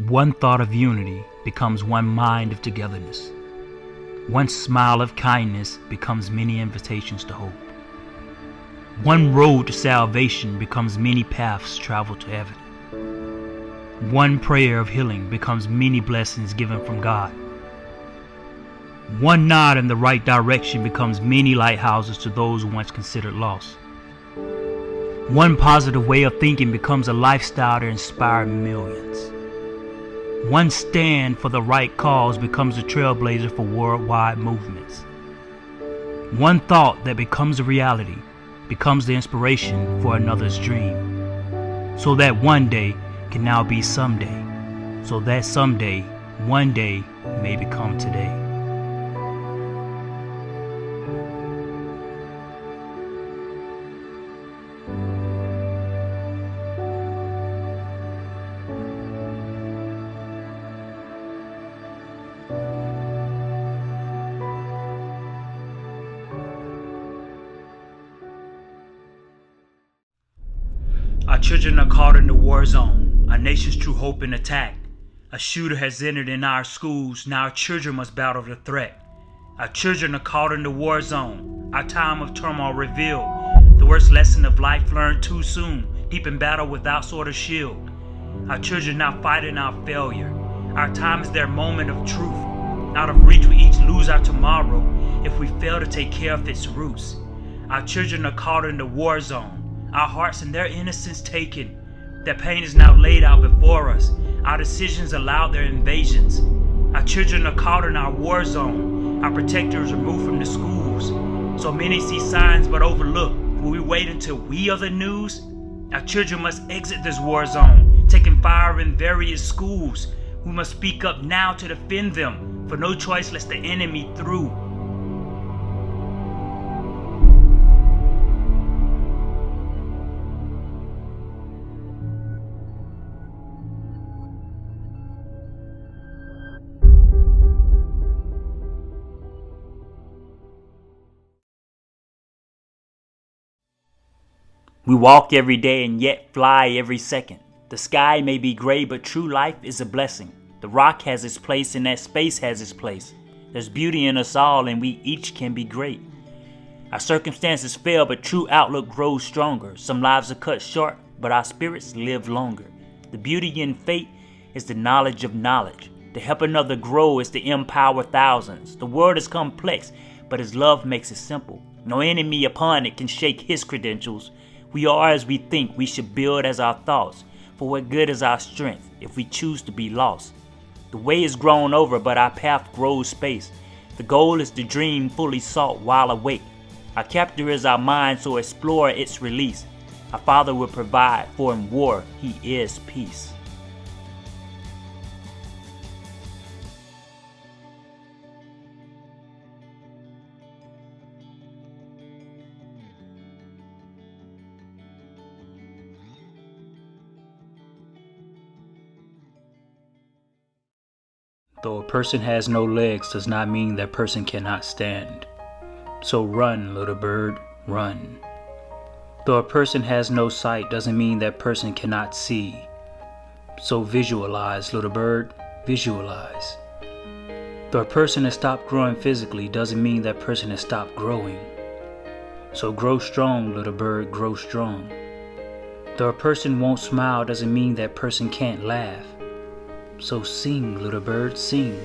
One thought of unity becomes one mind of togetherness. One smile of kindness becomes many invitations to hope. One road to salvation becomes many paths traveled to heaven. One prayer of healing becomes many blessings given from God. One nod in the right direction becomes many lighthouses to those once considered lost. One positive way of thinking becomes a lifestyle to inspire millions. One stand for the right cause becomes a trailblazer for worldwide movements. One thought that becomes a reality becomes the inspiration for another's dream. So that one day can now be someday. So that someday, one day, may become today. Our children are caught in the war zone, our nation's true hope and attack. A shooter has entered in our schools, now our children must battle the threat. Our children are caught in the war zone, our time of turmoil revealed. The worst lesson of life learned too soon, deep in battle without sword or shield. Our children now fighting our failure, our time is their moment of truth. Out of reach we each lose our tomorrow if we fail to take care of its roots. Our children are caught in the war zone, our hearts and their innocence taken. Their pain is now laid out before us. Our decisions allowed their invasions. Our children are caught in our war zone. Our protectors removed from the schools. So many see signs but overlook. Will we wait until we are the news? Our children must exit this war zone, taking fire in various schools. We must speak up now to defend them, for no choice lets the enemy through. We walk every day and yet fly every second. The sky may be gray, but true life is a blessing. The rock has its place and that space has its place. There's beauty in us all and we each can be great. Our circumstances fail, but true outlook grows stronger. Some lives are cut short, but our spirits live longer. The beauty in fate is the knowledge of knowledge. To help another grow is to empower thousands. The world is complex, but His love makes it simple. No enemy upon it can shake His credentials. We are as we think, we should build as our thoughts. For what good is our strength if we choose to be lost? The way is grown over, but our path grows space. The goal is to dream fully sought while awake. Our captor is our mind, so explore its release. Our Father will provide, for in war He is peace. Though a person has no legs does not mean that person cannot stand. So run, little bird, run. Though a person has no sight doesn't mean that person cannot see. So visualize, little bird, visualize. Though a person has stopped growing physically doesn't mean that person has stopped growing. So grow strong, little bird, grow strong. Though a person won't smile doesn't mean that person can't laugh. So sing, little bird, sing.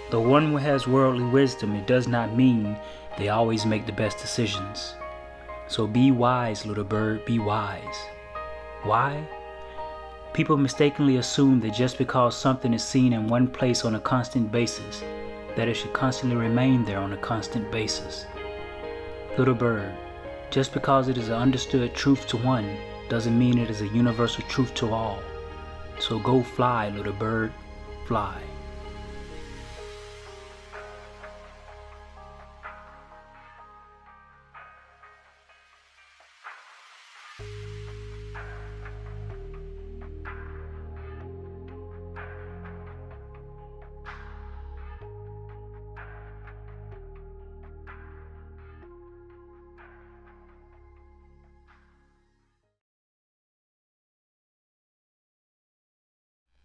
Though one has worldly wisdom, it does not mean they always make the best decisions. So be wise, little bird, be wise. Why? People mistakenly assume that just because something is seen in one place on a constant basis, that it should constantly remain there on a constant basis. Little bird, just because it is an understood truth to one, doesn't mean it is a universal truth to all. So go fly, little bird, fly.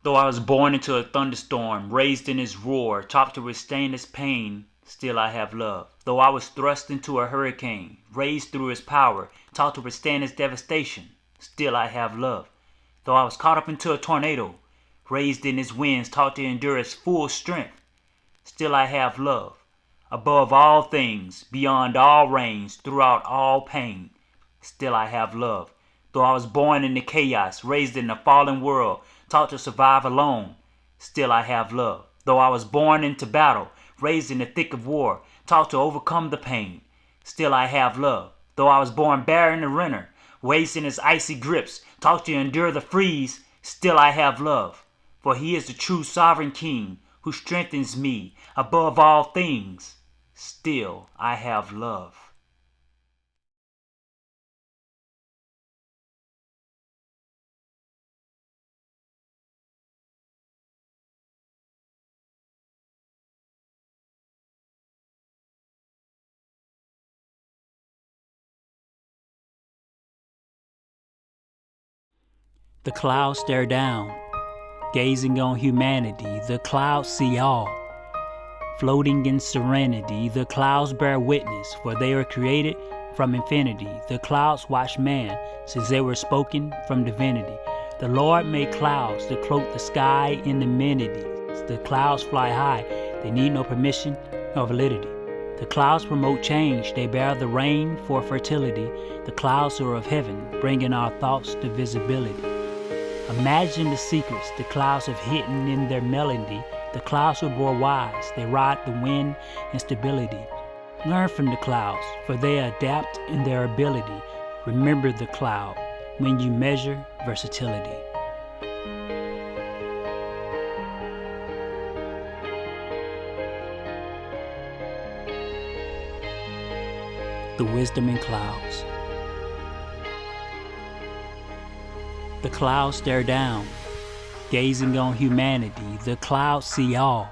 Though I was born into a thunderstorm, raised in its roar, taught to withstand its pain, still I have love. Though I was thrust into a hurricane, raised through its power, taught to withstand its devastation, still I have love. Though I was caught up into a tornado, raised in its winds, taught to endure its full strength, still I have love. Above all things, beyond all reigns, throughout all pain, still I have love. Though I was born into chaos, raised in a fallen world, taught to survive alone, still I have love. Though I was born into battle, raised in the thick of war, taught to overcome the pain, still I have love. Though I was born bare in the winter, raised in his icy grips, taught to endure the freeze, still I have love. For he is the true sovereign king, who strengthens me above all things, still I have love. The clouds stare down, gazing on humanity. The clouds see all, floating in serenity. The clouds bear witness, for they are created from infinity. The clouds watch man, since they were spoken from divinity. The Lord made clouds to cloak the sky in amenities. The clouds fly high, they need no permission nor validity. The clouds promote change, they bear the rain for fertility. The clouds are of heaven, bringing our thoughts to visibility. Imagine the secrets the clouds have hidden in their melody. The clouds are more wise, they ride the wind and stability. Learn from the clouds, for they adapt in their ability. Remember the cloud when you measure versatility. The wisdom in clouds. The clouds stare down, gazing on humanity. The clouds see all.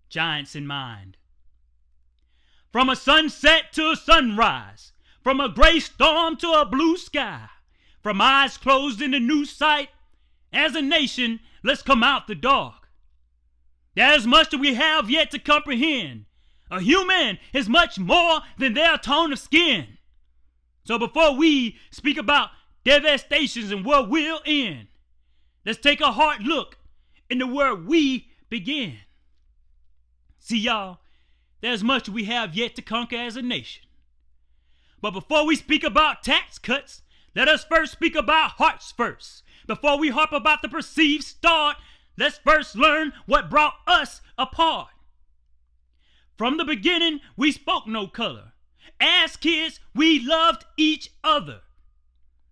giants in mind. From a sunset to a sunrise, from a gray storm to a blue sky, from eyes closed into new sight, as a nation, let's come out the dark. There's much that we have yet to comprehend. A human is much more than their tone of skin. So before we speak about devastations and where we'll end, let's take a hard look into where we begin. See, y'all, there's much we have yet to conquer as a nation. But before we speak about tax cuts, let us first speak about hearts first. Before we harp about the perceived start, let's first learn what brought us apart. From the beginning, we spoke no color. As kids, we loved each other.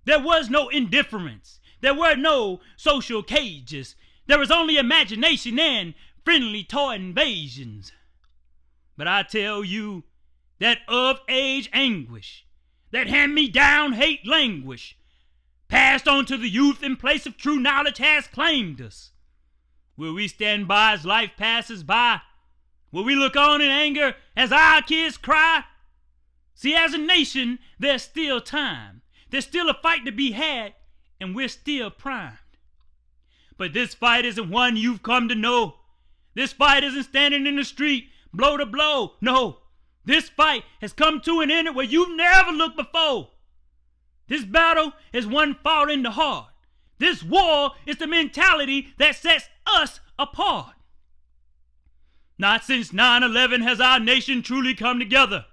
There was no indifference. There were no social cages. There was only imagination and friendly toy invasions. But I tell you that of age anguish, that hand-me-down hate languish, passed on to the youth in place of true knowledge has claimed us. Will we stand by as life passes by? Will we look on in anger as our kids cry? See, as a nation, there's still time. There's still a fight to be had, and we're still primed. But this fight isn't one you've come to know. This fight isn't standing in the street, blow to blow. No, this fight has come to an end where you've never looked before. This battle is one fought in the heart. This war is the mentality that sets us apart. Not since 9/11 has our nation truly come together,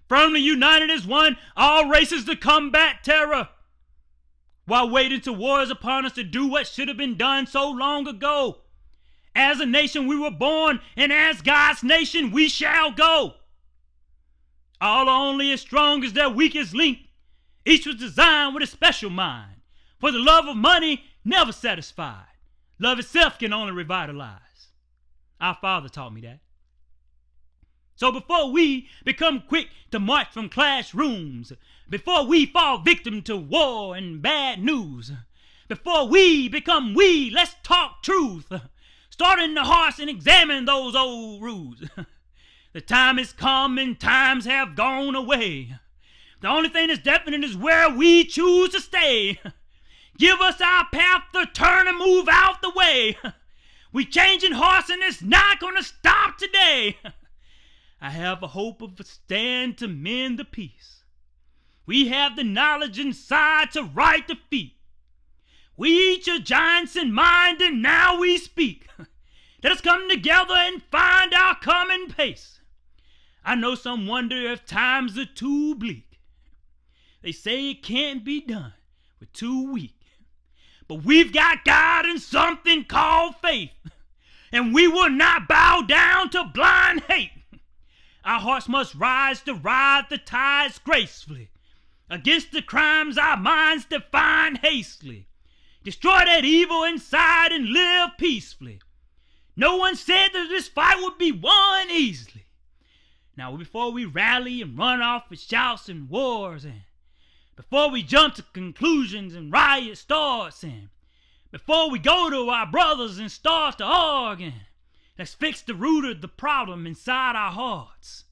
firmly united as one, all races to combat terror. While waiting till war is upon us to do what should have been done so long ago. As a nation we were born, and as God's nation we shall go. All are only as strong as their weakest link. Each was designed with a special mind. For the love of money never satisfied. Love itself can only revitalize. Our Father taught me that. So before we become quick to march from classrooms, before we fall victim to war and bad news, before we become we, let's talk truth. Start in the hearts and examine those old rules. The time is come and times have gone away. The only thing that's definite is where we choose to stay. Give us our path to turn and move out the way. We changing hearts and it's not gonna stop today. I have a hope of a stand to mend the peace. We have the knowledge inside to right defeat. We each are giants in mind and now we speak. Let us come together and find our common pace. I know some wonder if times are too bleak. They say it can't be done, we're too weak. But we've got God and something called faith. And we will not bow down to blind hate. Our hearts must rise to ride the tides gracefully. Against the crimes our minds define hastily. Destroy that evil inside and live peacefully. No one said that this fight would be won easily. Now before we rally and run off with shouts and wars, and before we jump to conclusions and riot starts, and before we go to our brothers and start to argue, let's fix the root of the problem inside our hearts.